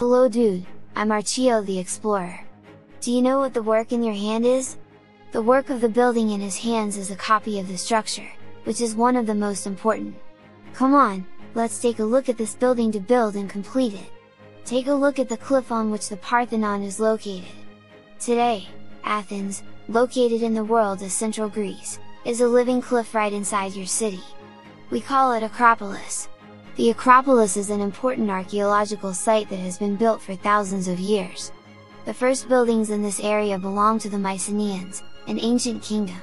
Hello dude, I'm Archeo the Explorer. Do you know what the work in your hand is? The work of the building in his hands is a copy of the structure, which is one of the most important. Come on, let's take a look at this building to build and complete it. Take a look at the cliff on which the Parthenon is located. Today, Athens, located in the world as central Greece, is a living cliff right inside your city. We call it Acropolis. The Acropolis is an important archaeological site that has been built for thousands of years. The first buildings in this area belong to the Mycenaeans, an ancient kingdom.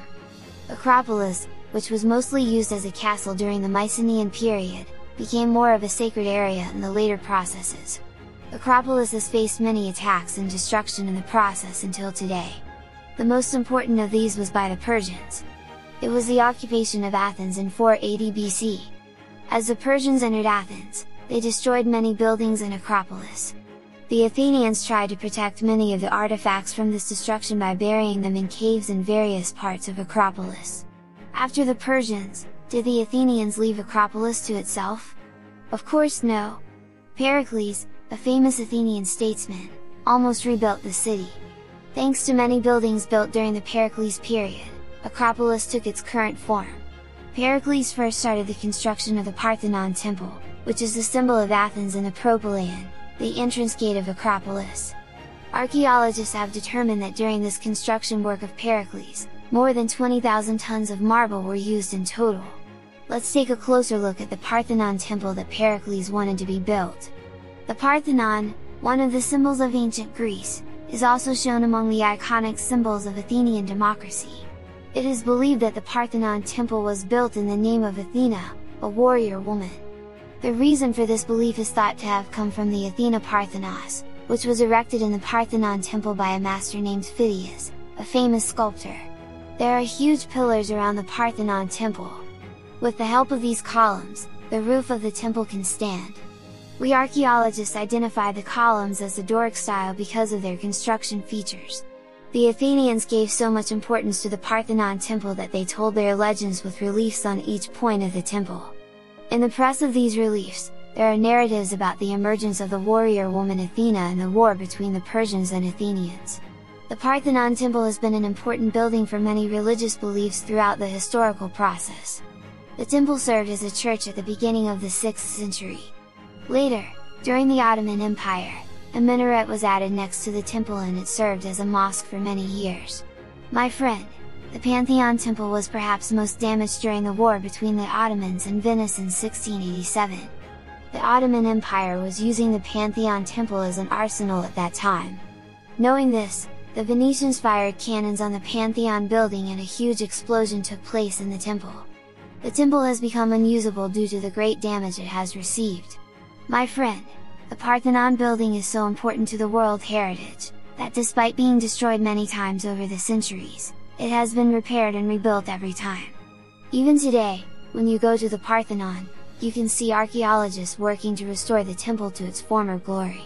Acropolis, which was mostly used as a castle during the Mycenaean period, became more of a sacred area in the later processes. Acropolis has faced many attacks and destruction in the process until today. The most important of these was by the Persians. It was the occupation of Athens in 480 BC. As the Persians entered Athens, they destroyed many buildings in Acropolis. The Athenians tried to protect many of the artifacts from this destruction by burying them in caves in various parts of Acropolis. After the Persians, did the Athenians leave Acropolis to itself? Of course no! Pericles, a famous Athenian statesman, almost rebuilt the city. Thanks to many buildings built during the Pericles period, Acropolis took its current form. Pericles first started the construction of the Parthenon temple, which is the symbol of Athens in the Propylaion, the entrance gate of Acropolis. Archaeologists have determined that during this construction work of Pericles, more than 20,000 tons of marble were used in total. Let's take a closer look at the Parthenon temple that Pericles wanted to be built. The Parthenon, one of the symbols of ancient Greece, is also shown among the iconic symbols of Athenian democracy. It is believed that the Parthenon temple was built in the name of Athena, a warrior woman. The reason for this belief is thought to have come from the Athena Parthenos, which was erected in the Parthenon temple by a master named Phidias, a famous sculptor. There are huge pillars around the Parthenon temple. With the help of these columns, the roof of the temple can stand. We archaeologists identify the columns as the Doric style because of their construction features. The Athenians gave so much importance to the Parthenon temple that they told their legends with reliefs on each point of the temple. In the press of these reliefs, there are narratives about the emergence of the warrior woman Athena and the war between the Persians and Athenians. The Parthenon temple has been an important building for many religious beliefs throughout the historical process. The temple served as a church at the beginning of the 6th century. Later, during the Ottoman Empire, a minaret was added next to the temple and it served as a mosque for many years. My friend, the Pantheon temple was perhaps most damaged during the war between the Ottomans and Venice in 1687. The Ottoman Empire was using the Pantheon temple as an arsenal at that time. Knowing this, the Venetians fired cannons on the Pantheon building and a huge explosion took place in the temple. The temple has become unusable due to the great damage it has received. My friend, the Parthenon building is so important to the world heritage, that despite being destroyed many times over the centuries, it has been repaired and rebuilt every time. Even today, when you go to the Parthenon, you can see archaeologists working to restore the temple to its former glory.